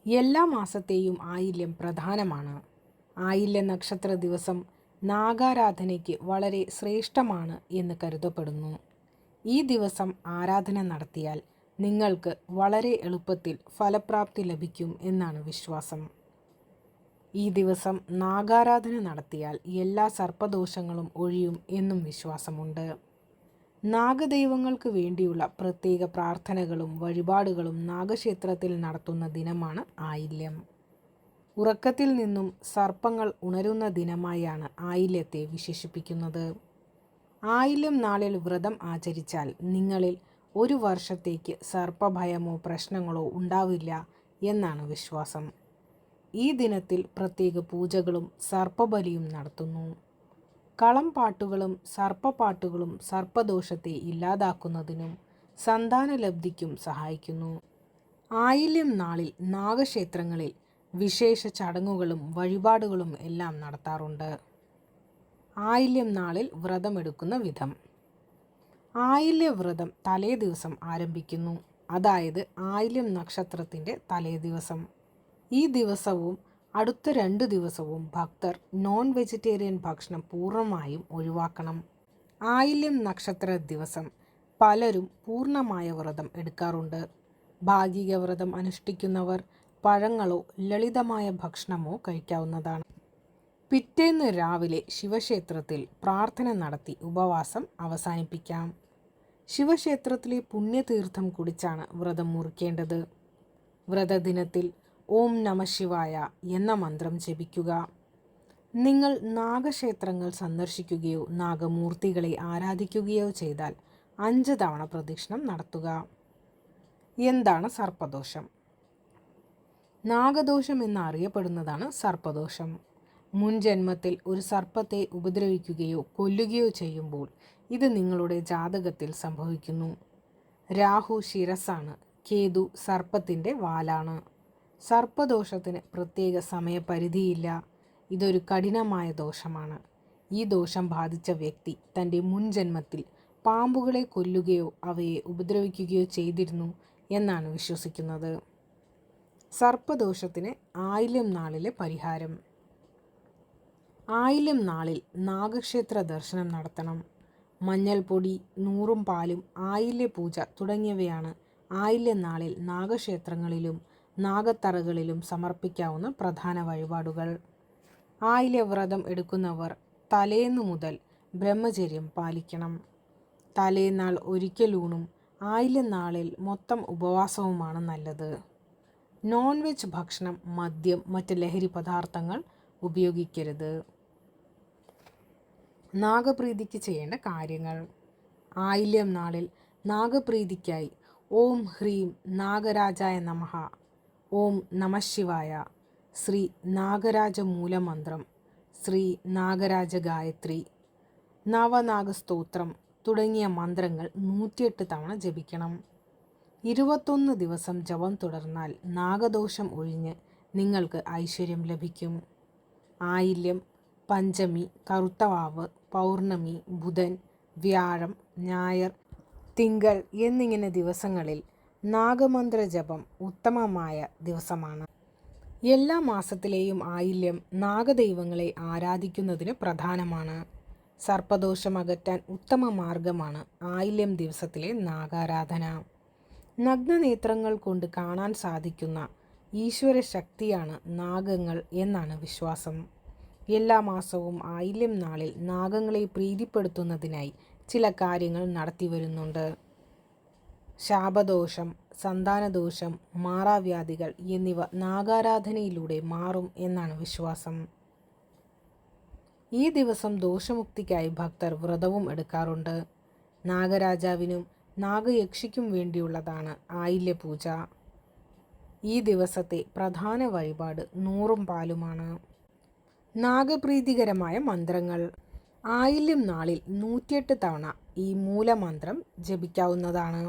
എല്ലാ മാസത്തെയും ആയില്യം പ്രധാനമാണ്. ആയില്യ നക്ഷത്ര ദിവസം നാഗാരാധനയ്ക്ക് വളരെ ശ്രേഷ്ഠമാണ് എന്ന് കരുതപ്പെടുന്നു. ഈ ദിവസം ആരാധന നടത്തിയാൽ നിങ്ങൾക്ക് വളരെ എളുപ്പത്തിൽ ഫലപ്രാപ്തി ലഭിക്കും എന്നാണ് വിശ്വാസം. ഈ ദിവസം നാഗാരാധന നടത്തിയാൽ എല്ലാ സർപ്പദോഷങ്ങളും ഒഴിയും എന്നും വിശ്വാസമുണ്ട്. നാഗദൈവങ്ങൾക്ക് വേണ്ടിയുള്ള പ്രത്യേക പ്രാർത്ഥനകളും വഴിപാടുകളും നാഗക്ഷേത്രത്തിൽ നടത്തുന്ന ദിനമാണ് ആയില്യം. ഉറക്കത്തിൽ നിന്നും സർപ്പങ്ങൾ ഉണരുന്ന ദിനമായാണ് ആയില്യത്തെ വിശേഷിപ്പിക്കുന്നത്. ആയില്യം നാളിൽ വ്രതം ആചരിച്ചാൽ നിങ്ങളിൽ ഒരു വർഷത്തേക്ക് സർപ്പഭയമോ പ്രശ്നങ്ങളോ ഉണ്ടാവില്ല എന്നാണ് വിശ്വാസം. ഈ ദിനത്തിൽ പ്രത്യേക പൂജകളും സർപ്പബലിയും നടത്തുന്നു. കളം പാട്ടുകളും സർപ്പപ്പാട്ടുകളും സർപ്പദോഷത്തെ ഇല്ലാതാക്കുന്നതിനും സന്താനലബ്ധിക്കും സഹായിക്കുന്നു. ആയില്യം നാളിൽ നാഗക്ഷേത്രങ്ങളിൽ വിശേഷ ചടങ്ങുകളും വഴിപാടുകളും എല്ലാം നടത്താറുണ്ട്. ആയില്യം നാളിൽ വ്രതമെടുക്കുന്ന വിധം. ആയില്യ വ്രതം തലേ ദിവസം ആരംഭിക്കുന്നു, അതായത് ആയില്യം നക്ഷത്രത്തിൻ്റെ തലേ ദിവസം. ഈ ദിവസവും അടുത്ത 2 ദിവസവും ഭക്തർ നോൺ വെജിറ്റേറിയൻ ഭക്ഷണം പൂർണ്ണമായും ഒഴിവാക്കണം. ആയില്യം നക്ഷത്ര ദിവസം പലരും പൂർണ്ണമായ വ്രതം എടുക്കാറുണ്ട്. ഭാഗിക വ്രതം അനുഷ്ഠിക്കുന്നവർ പഴങ്ങളോ ലളിതമായ ഭക്ഷണമോ കഴിക്കാവുന്നതാണ്. പിറ്റേന്ന് രാവിലെ ശിവക്ഷേത്രത്തിൽ പ്രാർത്ഥന നടത്തി ഉപവാസം അവസാനിപ്പിക്കാം. ശിവക്ഷേത്രത്തിലെ പുണ്യതീർത്ഥം കുടിച്ചാണ് വ്രതം മുറിക്കേണ്ടത്. വ്രതദിനത്തിൽ ഓം നമഃശിവായ എന്ന മന്ത്രം ജപിക്കുക. നിങ്ങൾ നാഗക്ഷേത്രങ്ങൾ സന്ദർശിക്കുകയോ നാഗമൂർത്തികളെ ആരാധിക്കുകയോ ചെയ്താൽ 5 തവണ പ്രദക്ഷിണം നടത്തുക. എന്താണ് സർപ്പദോഷം? നാഗദോഷം എന്നറിയപ്പെടുന്നതാണ് സർപ്പദോഷം. മുൻ ജന്മത്തിൽ ഒരു സർപ്പത്തെ ഉപദ്രവിക്കുകയോ കൊല്ലുകയോ ചെയ്യുമ്പോൾ ഇത് നിങ്ങളുടെ ജാതകത്തിൽ സംഭവിക്കുന്നു. രാഹു ശിരസ്സാണ്, കേതു സർപ്പത്തിൻ്റെ വാലാണ്. സർപ്പദോഷത്തിന് പ്രത്യേക സമയപരിധിയില്ല. ഇതൊരു കഠിനമായ ദോഷമാണ്. ഈ ദോഷം ബാധിച്ച വ്യക്തി തൻ്റെ മുൻ ജന്മത്തിൽ പാമ്പുകളെ കൊല്ലുകയോ അവയെ ഉപദ്രവിക്കുകയോ ചെയ്തിരുന്നു എന്നാണ് വിശ്വസിക്കുന്നത്. സർപ്പദോഷത്തിന് ആയില്യം നാളിലെ പരിഹാരം. ആയില്യം നാളിൽ നാഗക്ഷേത്ര ദർശനം നടത്തണം. മഞ്ഞൾപ്പൊടി, നൂറും പാലും, ആയില്യ പൂജ തുടങ്ങിയവയാണ് ആയില്യം നാളിൽ നാഗക്ഷേത്രങ്ങളിലും നാഗത്തറകളിലും സമർപ്പിക്കാവുന്ന പ്രധാന വഴിപാടുകൾ. ആയില്യ വ്രതം എടുക്കുന്നവർ തലേന്നു മുതൽ ബ്രഹ്മചര്യം പാലിക്കണം. തലേന്നാൾ ഒരിക്കലൂണും ആയില്യം നാളിൽ മൊത്തം ഉപവാസവുമാണ് നല്ലത്. നോൺ വെജ് ഭക്ഷണം, മദ്യം, മറ്റ് ലഹരി പദാർത്ഥങ്ങൾ ഉപയോഗിക്കരുത്. നാഗപ്രീതിക്ക് ചെയ്യേണ്ട കാര്യങ്ങൾ. ആയില്യം നാളിൽ നാഗപ്രീതിക്കായി ഓം ഹ്രീം നാഗരാജായ നമഃ, ഓം നമഃശിവായ, ശ്രീ നാഗരാജ മൂലമന്ത്രം, ശ്രീ നാഗരാജ ഗായത്രി, നവനാഗസ്തോത്രം തുടങ്ങിയ മന്ത്രങ്ങൾ 108 തവണ ജപിക്കണം. 21 ദിവസം ജപം തുടർന്നാൽ നാഗദോഷം ഒഴിഞ്ഞ് നിങ്ങൾക്ക് ഐശ്വര്യം ലഭിക്കും. ആയില്യം, പഞ്ചമി, കറുത്തവാവ്, പൗർണമി, ബുധൻ, വ്യാഴം, ഞായർ, തിങ്കൾ എന്നിങ്ങനെ ദിവസങ്ങളിൽ നാഗമന്ത്ര ജപം ഉത്തമമായ ദിവസമാണ്. എല്ലാ മാസത്തിലെയും ആയില്യം നാഗദൈവങ്ങളെ ആരാധിക്കുന്നതിന് പ്രധാനമാണ്. സർപ്പദോഷം അകറ്റാൻ ഉത്തമ മാർഗമാണ് ആയില്യം ദിവസത്തിലെ നാഗാരാധന. നഗ്നനേത്രങ്ങൾ കൊണ്ട് കാണാൻ സാധിക്കുന്ന ഈശ്വര ശക്തിയാണ് നാഗങ്ങൾ എന്നാണ് വിശ്വാസം. എല്ലാ മാസവും ആയില്യം നാളിൽ നാഗങ്ങളെ പ്രീതിപ്പെടുത്തുന്നതിനായി ചില കാര്യങ്ങൾ നടത്തിവരുന്നുണ്ട്. ശാപദോഷം, സന്താനദോഷം, മാറാവ്യാധികൾ എന്നിവ നാഗാരാധനയിലൂടെ മാറും എന്നാണ് വിശ്വാസം. ഈ ദിവസം ദോഷമുക്തിക്കായി ഭക്തർ വ്രതവും എടുക്കാറുണ്ട്. നാഗരാജാവിനും നാഗയക്ഷിക്കും വേണ്ടിയുള്ളതാണ് ആയില്യ പൂജ. ഈ ദിവസത്തെ പ്രധാന വഴിപാട് നൂറും പാലുമാണ്. നാഗപ്രീതികരമായ മന്ത്രങ്ങൾ. ആയില്യം നാളിൽ 108 തവണ ഈ മൂലമന്ത്രം ജപിക്കാവുന്നതാണ്.